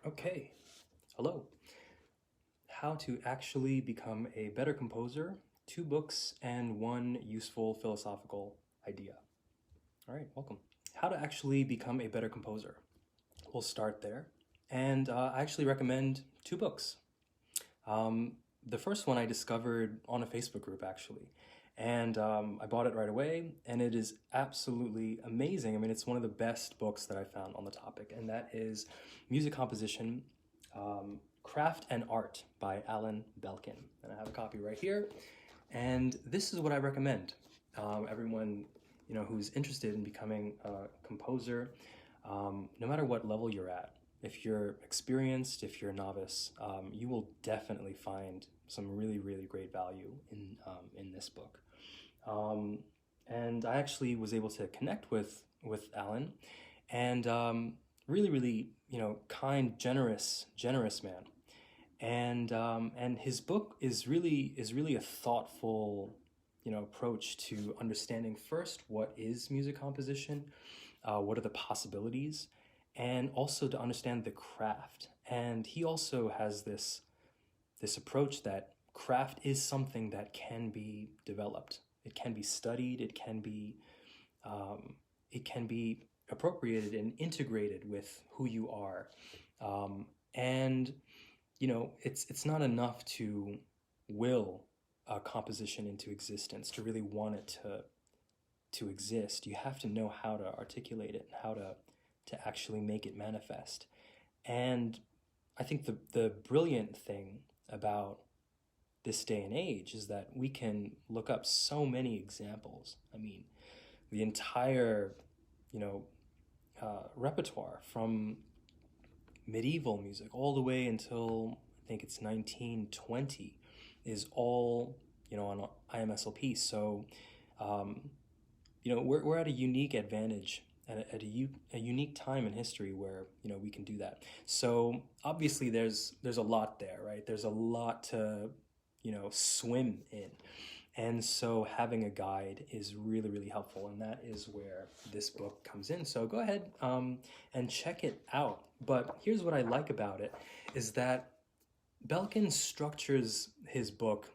Okay, hello. How to actually become a better composer, 2 books and 1 useful philosophical idea. All right, welcome. How to actually become a better composer. We'll start there. And I actually recommend 2 books. The first one I discovered on a Facebook group, actually. And I bought it right away, and it is absolutely amazing. I mean, it's one of the best books that I found on the topic, and that is Music Composition, Craft and Art by Alan Belkin. And I have a copy right here. And this is what I recommend. Everyone, who's interested in becoming a composer, no matter what level you're at, if you're experienced, if you're a novice, you will definitely find some really, really great value in this book. And I actually was able to connect with Alan, and really, really, kind, generous man. And his book is really a thoughtful, approach to understanding first what is music composition, what are the possibilities, and also to understand the craft. And he also has this approach that craft is something that can be developed. It can be studied. It can be appropriated and integrated with who you are. And it's not enough to will a composition into existence, to really want it to exist. You have to know how to articulate it, how to actually make it manifest. And I think the brilliant thing about this day and age is that we can look up so many examples. I mean, the entire, repertoire from medieval music all the way until I think it's 1920 is all, on IMSLP. So, we're at a unique advantage at a unique time in history where we can do that. So obviously there's a lot there, right? There's a lot to swim in, and so having a guide is really, really helpful, and that is where this book comes in. So go ahead and check it out. But here's what I like about it is that Belkin structures his book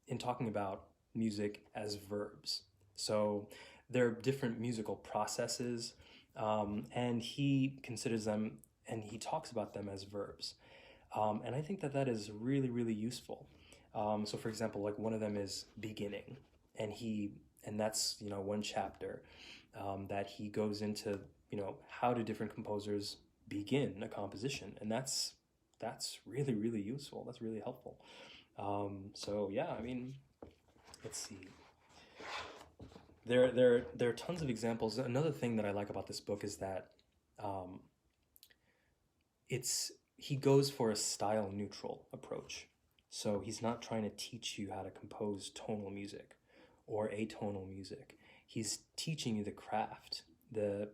in talking about music as verbs. So there are different musical processes, and he considers them and he talks about them as verbs. And I think that is really, really useful. So for example, like one of them is beginning, and that's, one chapter that he goes into, how do different composers begin a composition. And that's really, really useful. That's really helpful. So yeah, I mean, let's see. There are tons of examples. Another thing that I like about this book is that he goes for a style neutral approach. So he's not trying to teach you how to compose tonal music or atonal music. He's teaching you the craft, the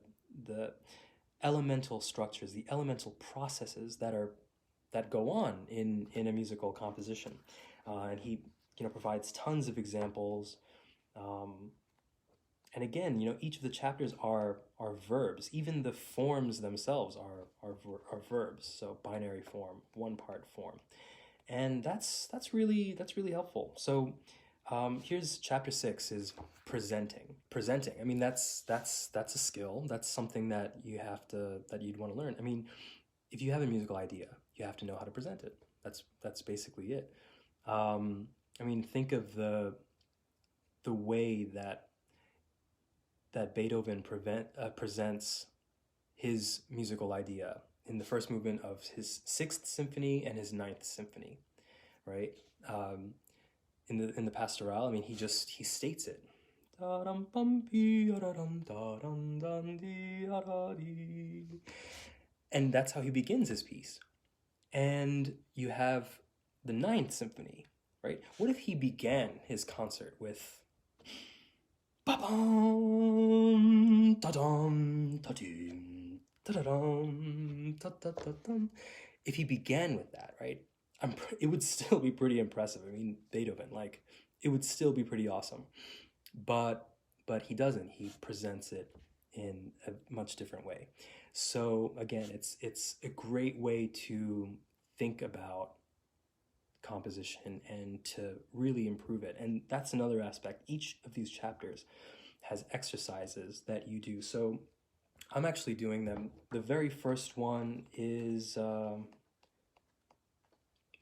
elemental structures, the elemental processes that go on in a musical composition. And he provides tons of examples. And again, each of the chapters are verbs. Even the forms themselves are verbs. So binary form, 1-part form, and that's really helpful. So here's chapter 6 is presenting. I mean, that's a skill. That's something that you'd want to learn. I mean, if you have a musical idea, you have to know how to present it. That's basically it. I mean, think of the way that Beethoven presents his musical idea in the first movement of his 6th symphony and his 9th symphony, right? In the Pastoral, I mean, he states it. And that's how he begins his piece. And you have the 9th symphony, right? What if he began his concert with ba-bum, da-dum, da-dum, da-da-dum, da-da-da-dum. If he began with that, right, it would still be pretty impressive. I mean, Beethoven, like, it would still be pretty awesome. But he doesn't. He presents it in a much different way. So again, it's a great way to think about composition and to really improve it. And that's another aspect. Each of these chapters has exercises that you do. So I'm actually doing them. The very first one is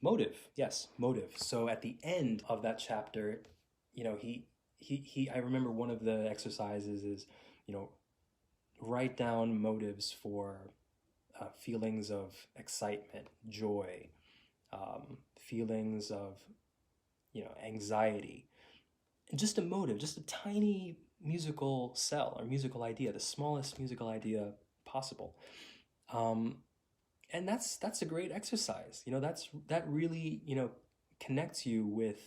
motive. Yes, motive. So at the end of that chapter, you know, I remember one of the exercises is, you know, write down motives for feelings of excitement, joy, feelings of, you know, anxiety. And just a motive, just a tiny musical cell or musical idea, the smallest musical idea possible. And that's a great exercise. You know, that really, you know, connects you with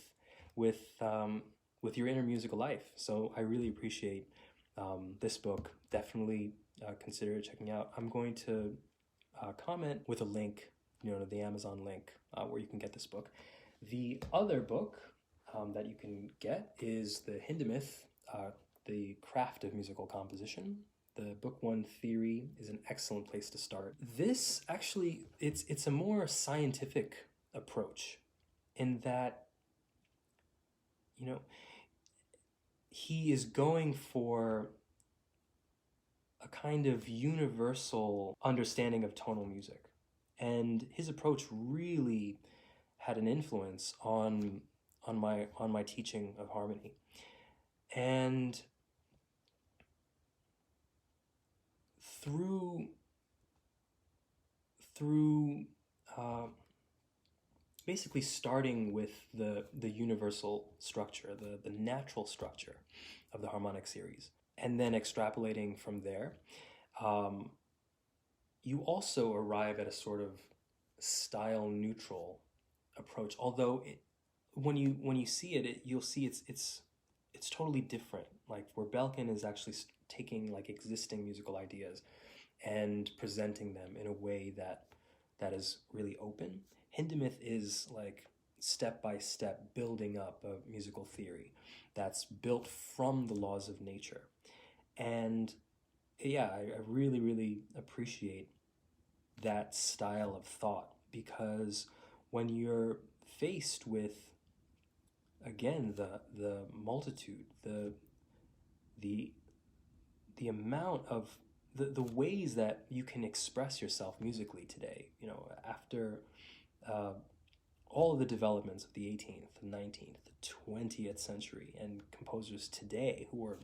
your inner musical life. So I really appreciate this book. Definitely consider checking out. I'm going to comment with a link, you know, the Amazon link where you can get this book. The other book that you can get is the Hindemith, The Craft of Musical Composition. The book one theory is an excellent place to start. This actually, it's a more scientific approach in that, you know, he is going for a kind of universal understanding of tonal music. And his approach really had an influence on my teaching of harmony. And through basically starting with the universal structure, the natural structure of the harmonic series, and then extrapolating from there, you also arrive at a sort of style neutral approach. Although when you see it, you'll see it's totally different. Like where Belkin is actually taking like existing musical ideas and presenting them in a way that is really open. Hindemith is like step by step building up a musical theory that's built from the laws of nature. And yeah, I really, really appreciate that style of thought, because when you're faced with, again, the multitude, the amount of the ways that you can express yourself musically today, you know, after all of the developments of the 18th, the 19th, the 20th century, and composers today who are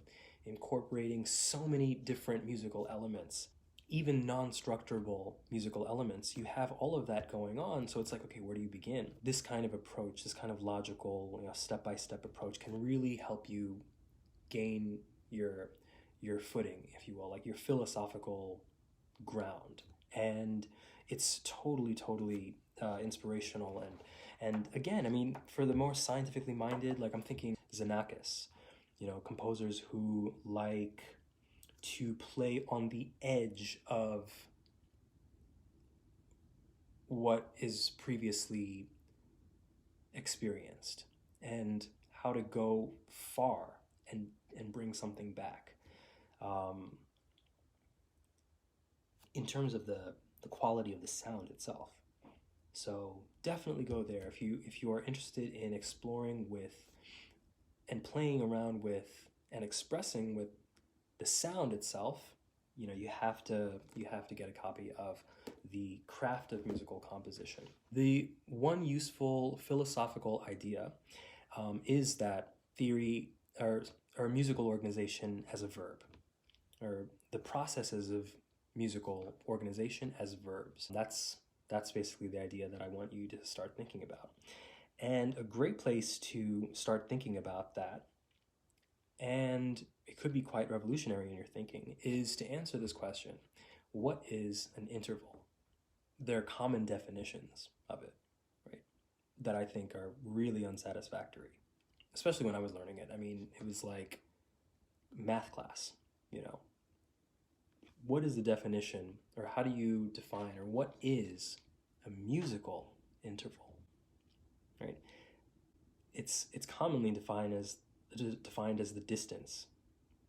incorporating so many different musical elements, even non-structurable musical elements, you have all of that going on. So it's like, okay, where do you begin? This kind of approach, this kind of logical, you know, step-by-step approach can really help you gain your footing, if you will, like your philosophical ground. And it's totally inspirational. And again, I mean, for the more scientifically minded, like I'm thinking Xenakis, you know, composers who like to play on the edge of what is previously experienced and how to go far and bring something back. In terms of the quality of the sound itself. So definitely go there if you are interested in exploring with and playing around with and expressing with the sound itself. You know, you have to get a copy of The Craft of Musical Composition. The one useful philosophical idea is that theory or musical organization as a verb, or the processes of musical organization as verbs. That's basically the idea that I want you to start thinking about. And a great place to start thinking about that, and it could be quite revolutionary in your thinking, is to answer this question: what is an interval? There are common definitions of it, right, that I think are really unsatisfactory, especially when I was learning it. I mean, it was like math class, you know. What is the definition, or how do you define, or what is a musical interval, right? It's commonly defined as the distance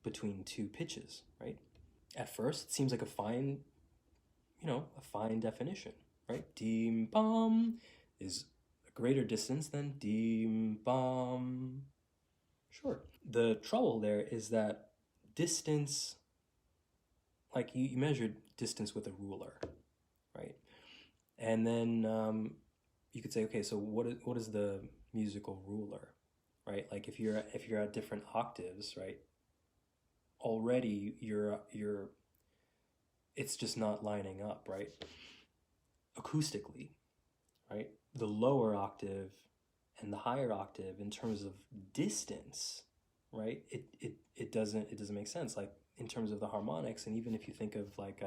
between two pitches, right? At first, it seems like a fine, a fine definition, right? Dim bum is a greater distance than dim bum. Sure. The trouble there is that distance, like you measured distance with a ruler, right? And then you could say, okay, so what is the musical ruler, right? Like if you're at different octaves, right? Already you're it's just not lining up, right? Acoustically, right? The lower octave and the higher octave in terms of distance, right? It doesn't make sense. Like in terms of the harmonics, and even if you think of like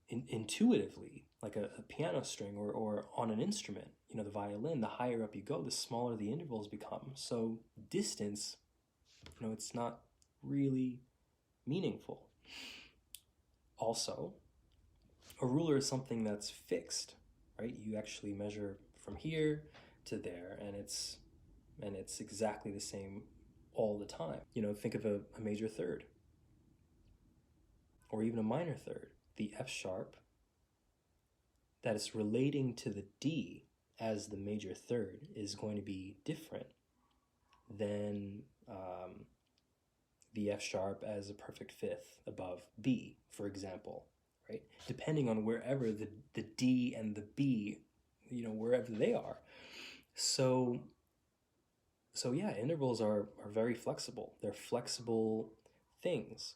intuitively, like a piano string or on an instrument, the violin, the higher up you go, the smaller the intervals become. So distance, it's not really meaningful. Also, a ruler is something that's fixed, right? You actually measure from here to there, and it's exactly the same all the time. Think of a major third or even a minor third. The F sharp that is relating to the D as the major third is going to be different than the F sharp as a perfect fifth above B, for example, right? Depending on wherever the D and the B, wherever they are. So yeah, intervals are very flexible. They're flexible things.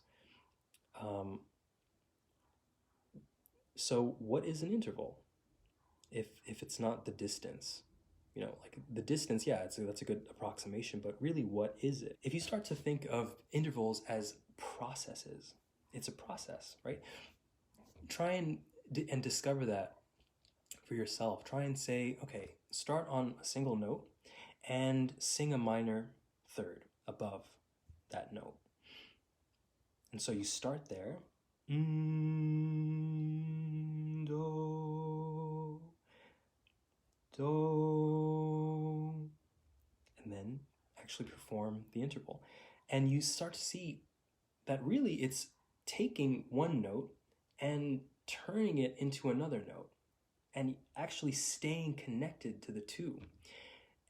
So what is an interval if it's not the distance? Like the distance, yeah, that's a good approximation, but really, what is it? If you start to think of intervals as processes, it's a process, right? Try and discover that for yourself. Try and say, okay, start on a single note and sing a minor third above that note. And so you start there. Do, do, and then actually perform the interval. And you start to see that really it's taking one note and turning it into another note and actually staying connected to the two.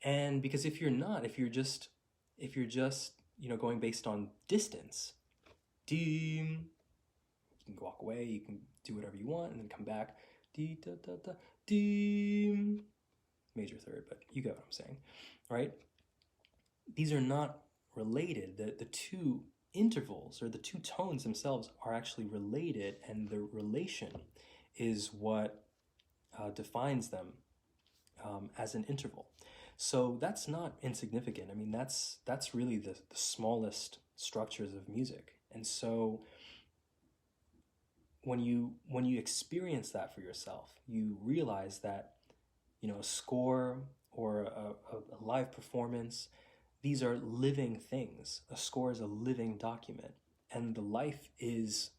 And because if you're just going based on distance, dim, you can walk away, you can do whatever you want, and then come back, dee da da da, dim, major third, but you get what I'm saying, right? These are not related. The two intervals or the two tones themselves are actually related, and the relation is what defines them as an interval. So that's not insignificant. I mean, that's really the smallest structures of music. And so when you experience that for yourself, you realize that a score or a live performance, these are living things. A score is a living document, and the life is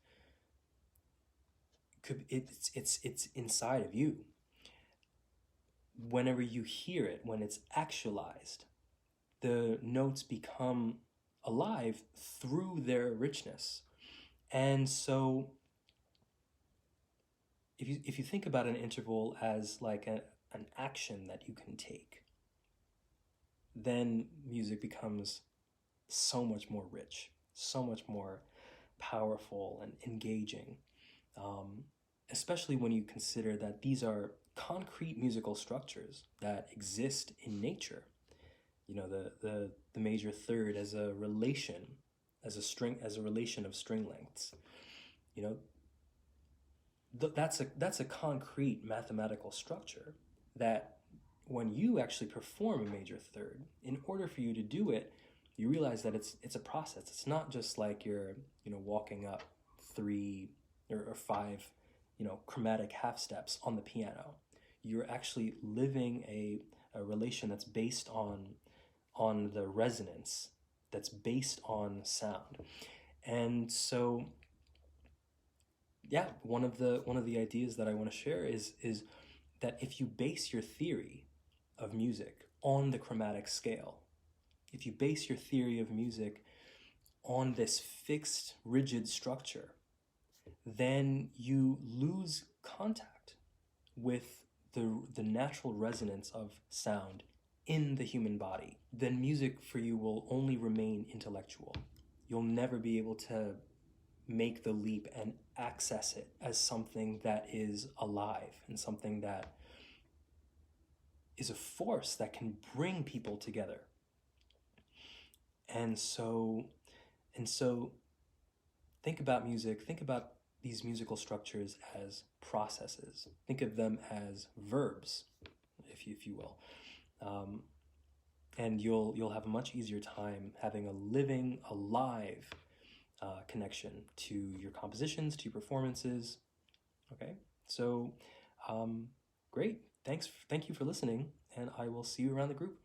it's inside of you. Whenever you hear it, when it's actualized, the notes become alive through their richness. And so if you think about an interval as like an action that you can take, then music becomes so much more rich, so much more powerful and engaging, especially when you consider that these are concrete musical structures that exist in nature. The major third as a relation, as a relation of string lengths. That's a concrete mathematical structure that when you actually perform a major third, in order for you to do it, you realize that it's a process. It's not just like you're walking up 3 or 5 chromatic half steps on the piano. You're actually living a relation that's based on the resonance, that's based on sound. And so yeah, one of the ideas that I want to share is that if you base your theory of music on the chromatic scale, if you base your theory of music on this fixed, rigid structure, then you lose contact with the natural resonance of sound in the human body. Then music for you will only remain intellectual. You'll never be able to make the leap and access it as something that is alive and something that is a force that can bring people together. And so think about music, think about these musical structures as processes. Think of them as verbs, if you will. And you'll have a much easier time having a living, alive connection to your compositions, to your performances. Okay, so great. Thank you for listening, and I will see you around the group.